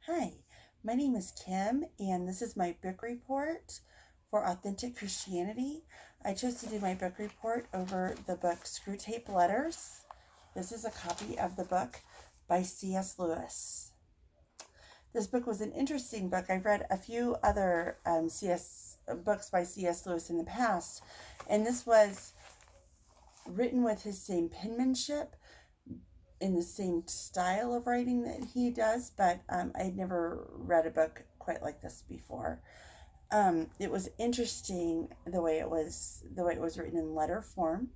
Hi, my name is Kim, and this is my book report for Authentic Christianity. I chose to do my book report over the book Screwtape Letters. This is a copy of the book by C.S. Lewis. This book was an interesting book. I've read a few other C.S. books by C.S. Lewis in the past, and this was written with his same penmanship, in the same style of writing that he does, but I'd never read a book quite like this before. It was interesting the way it was written in letter form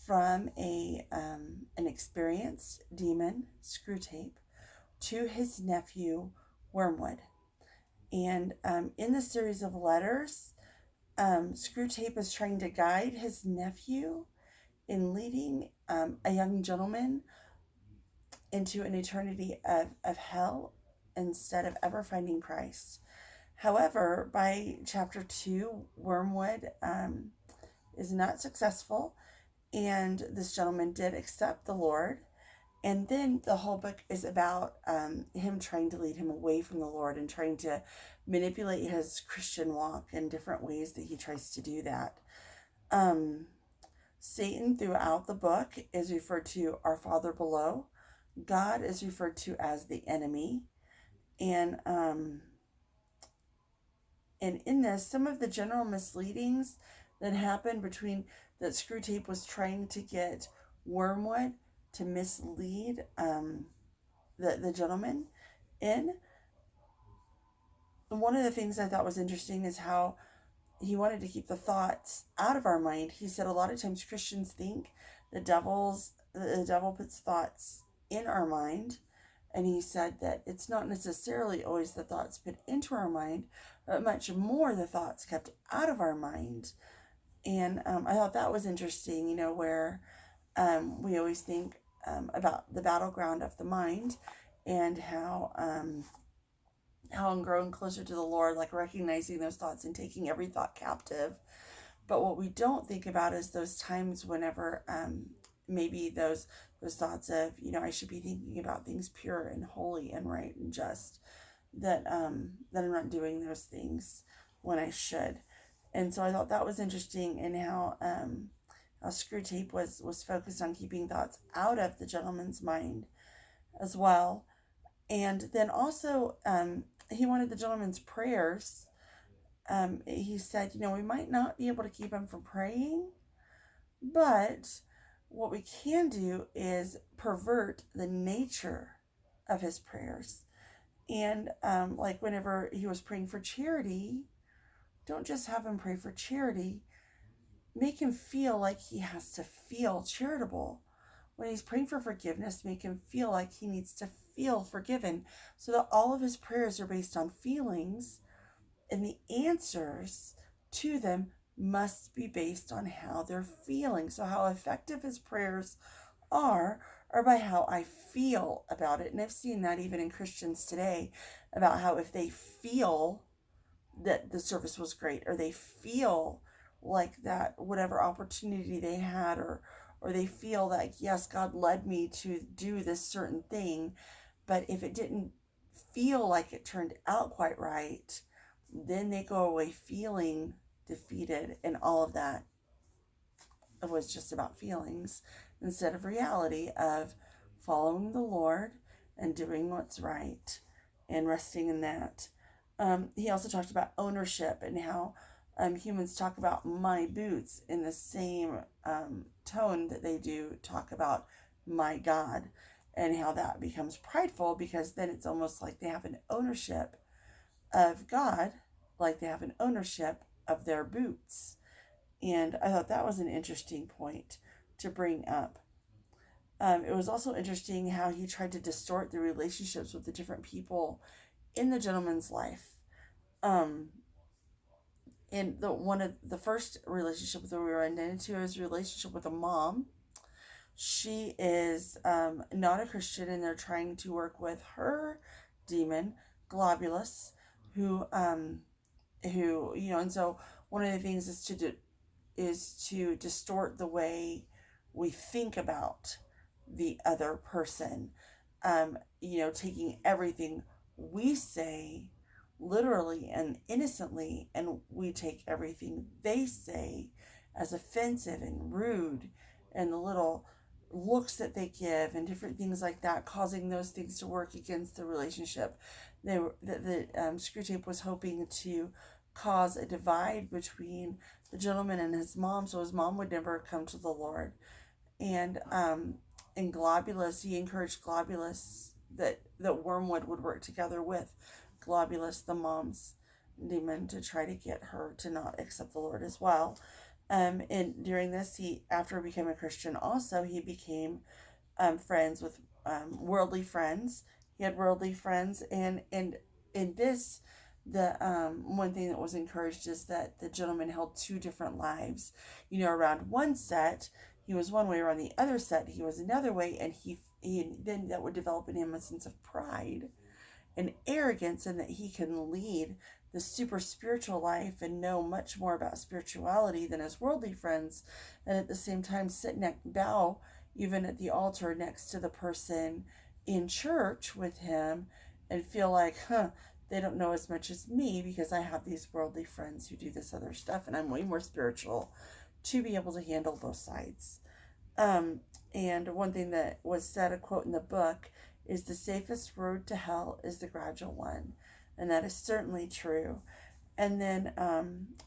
from a an experienced demon, Screwtape, to his nephew, Wormwood. And in the series of letters, Screwtape is trying to guide his nephew in leading a young gentleman into an eternity of hell instead of ever finding Christ. However, by chapter 2, Wormwood is not successful, and this gentleman did accept the Lord. And then the whole book is about him trying to lead him away from the Lord and trying to manipulate his Christian walk in different ways that he tries to do that. Satan throughout the book is referred to our Father below. God is referred to as the enemy, and in this, some of the general misleadings that happened between that Screwtape was trying to get Wormwood to mislead the gentleman in. One of the things I thought was interesting is how he wanted to keep the thoughts out of our mind. He said a lot of times Christians think the devil puts thoughts in our mind, and he said that it's not necessarily always the thoughts put into our mind, but much more the thoughts kept out of our mind. And I thought that was interesting, where we always think about the battleground of the mind, and how I'm growing closer to the Lord, like recognizing those thoughts and taking every thought captive. But what we don't think about is those times whenever maybe those thoughts of, I should be thinking about things pure and holy and right and just, that that I'm not doing those things when I should. And so I thought that was interesting, in how Screwtape was focused on keeping thoughts out of the gentleman's mind as well. And then also, he wanted the gentleman's prayers. He said, we might not be able to keep him from praying, but what we can do is pervert the nature of his prayers. And like whenever he was praying for charity, don't just have him pray for charity. Make him feel like he has to feel charitable. When he's praying for forgiveness, make him feel like he needs to feel forgiven, so that all of his prayers are based on feelings, and the answers to them must be based on how they're feeling. So how effective his prayers are by how I feel about it. And I've seen that even in Christians today, about how if they feel that the service was great, or they feel like that whatever opportunity they had, or they feel like, yes, God led me to do this certain thing, but if it didn't feel like it turned out quite right, then they go away feeling defeated, and all of that was just about feelings instead of reality of following the Lord and doing what's right and resting in that. He also talked about ownership, and how humans talk about my boots in the same tone that they do talk about my God, and how that becomes prideful, because then it's almost like they have an ownership of God, like they have an ownership of their boots. And I thought that was an interesting point to bring up. It was also interesting how he tried to distort the relationships with the different people in the gentleman's life. In one of the first relationship that we ran into is a relationship with a mom. She is not a Christian, and they're trying to work with her demon, Globulus, who and so one of the things is to distort the way we think about the other person, taking everything we say literally and innocently, and we take everything they say as offensive and rude, and the little looks that they give and different things like that, causing those things to work against the relationship. The Screwtape was hoping to cause a divide between the gentleman and his mom, so his mom would never come to the Lord. And Globulus, he encouraged Globulus that Wormwood would work together with Globulus, the mom's demon, to try to get her to not accept the Lord as well. And during this, after he became a Christian, also he became friends with worldly friends. He had worldly friends, and in this, the one thing that was encouraged is that the gentleman held two different lives. Around one set, he was one way, around the other set, he was another way, and he then that would develop in him a sense of pride and arrogance, and that he can lead the super spiritual life and know much more about spirituality than his worldly friends, and at the same time sit bow even at the altar next to the person in church with him and feel like, they don't know as much as me because I have these worldly friends who do this other stuff, and I'm way more spiritual to be able to handle both sides. And one thing that was said, a quote in the book, is the safest road to hell is the gradual one. And that is certainly true. And then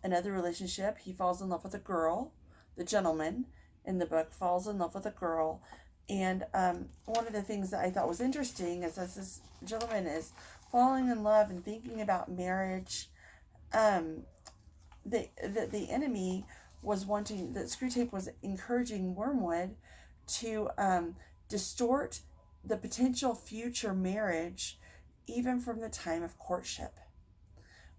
another relationship, he falls in love with a girl. The gentleman in the book falls in love with a girl. And one of the things that I thought was interesting is as this gentleman is falling in love and thinking about marriage, the enemy was wanting, that Screwtape was encouraging Wormwood to distort the potential future marriage even from the time of courtship,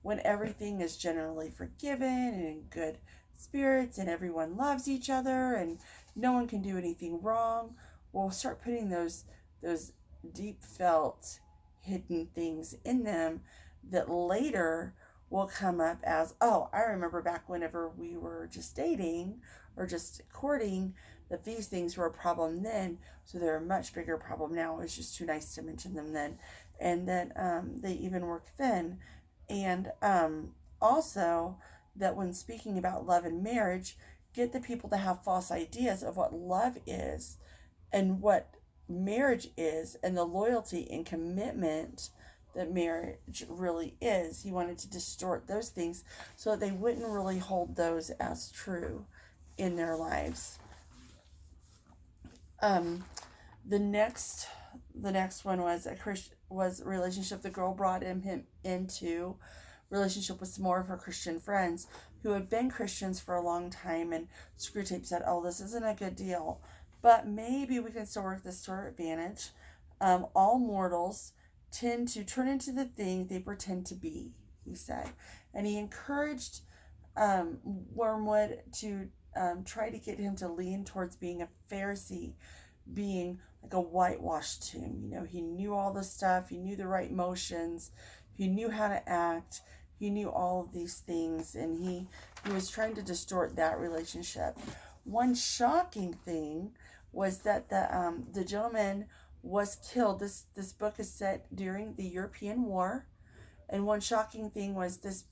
when everything is generally forgiven and in good spirits and everyone loves each other and no one can do anything wrong. We'll start putting those deep felt hidden things in them that later will come up as, oh, I remember back whenever we were just dating or just courting, that these things were a problem then, so they're a much bigger problem now. It's just too nice to mention them then. And that they even work then. And also that when speaking about love and marriage, get the people to have false ideas of what love is and what marriage is and the loyalty and commitment that marriage really is. He wanted to distort those things so that they wouldn't really hold those as true in their lives. The next one was a relationship the girl brought him into relationship with some more of her Christian friends who had been Christians for a long time, and Screwtape said, oh, this isn't a good deal, but maybe we can still work this to our advantage. All mortals tend to turn into the thing they pretend to be, he said. And he encouraged Wormwood to try to get him to lean towards being a Pharisee, being like a whitewashed tomb. He knew all the stuff, he knew the right motions, he knew how to act, he knew all of these things, and he was trying to distort that relationship. One shocking thing was that the gentleman was killed. This book is set during the European War, and one shocking thing was this.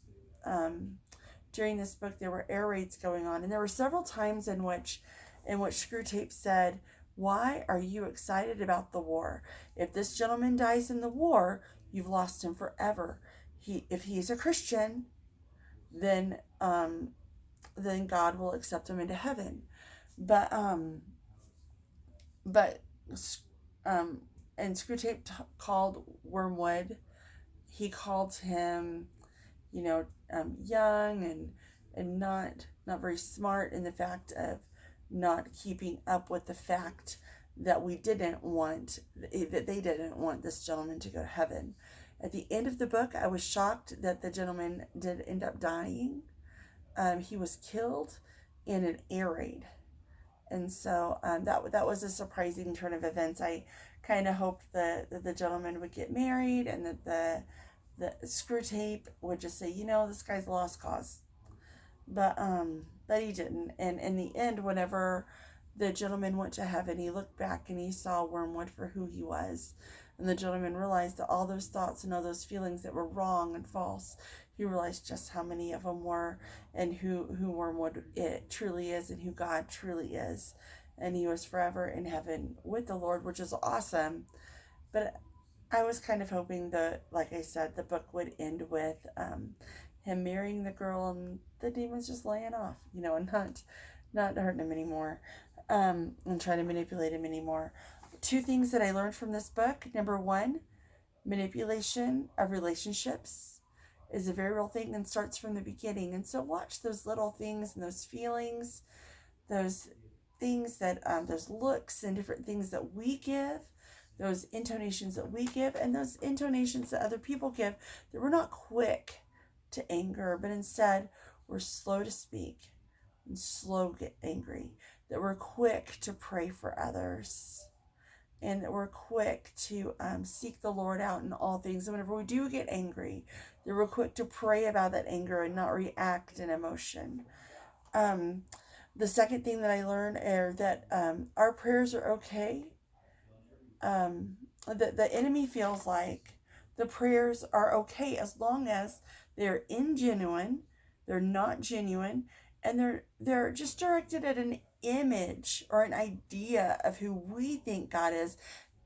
During this book, there were air raids going on, and there were several times in which Screwtape said, "Why are you excited about the war? If this gentleman dies in the war, you've lost him forever. If he's a Christian, then God will accept him into heaven." And Screwtape called Wormwood. He called him, young and not very smart, in the fact of not keeping up with the fact that they didn't want this gentleman to go to heaven. At the end of the book, I was shocked that the gentleman did end up dying. He was killed in an air raid. And so that was a surprising turn of events. I kind of hoped that the gentleman would get married and that the Screwtape would just say, this guy's a lost cause. But he didn't. And in the end, whenever the gentleman went to heaven, he looked back and he saw Wormwood for who he was. And the gentleman realized that all those thoughts and all those feelings that were wrong and false, he realized just how many of them were, and who were what it truly is, and who God truly is. And he was forever in heaven with the Lord, which is awesome. But I was kind of hoping that, like I said, the book would end with him marrying the girl and the demons just laying off, and not hurting him anymore, and trying to manipulate him anymore. 2 things that I learned from this book. Number 1, manipulation of relationships is a very real thing and starts from the beginning. And so watch those little things and those feelings, those things that, those looks and different things that we give, those intonations that we give, and those intonations that other people give, that we're not quick to anger, but instead we're slow to speak and slow to get angry, that we're quick to pray for others, and that we're quick to seek the Lord out in all things. And whenever we do get angry, that we're quick to pray about that anger and not react in emotion. The second thing that I learned is that our prayers are okay. The enemy feels like the prayers are okay as long as they're ingenuine, they're not genuine, and they're just directed at an image or an idea of who we think God is,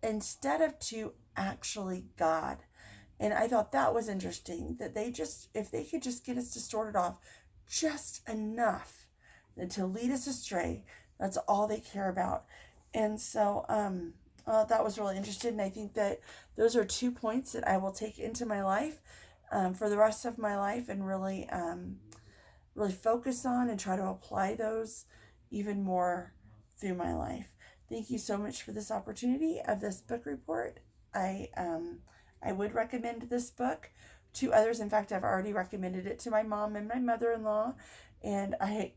instead of to actually God. And I thought that was interesting, that if they could just get us distorted off just enough to lead us astray, that's all they care about. And so that was really interesting. And I think that those are 2 points that I will take into my life for the rest of my life, and really focus on and try to apply those even more through my life. Thank you so much for this opportunity of this book report. I would recommend this book to others. In fact, I've already recommended it to my mom and my mother-in-law, and I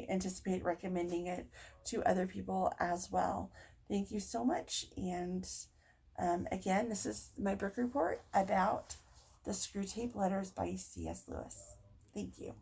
anticipate recommending it to other people as well. Thank you so much. And again, this is my book report about the Screwtape Letters by C.S. Lewis. Thank you.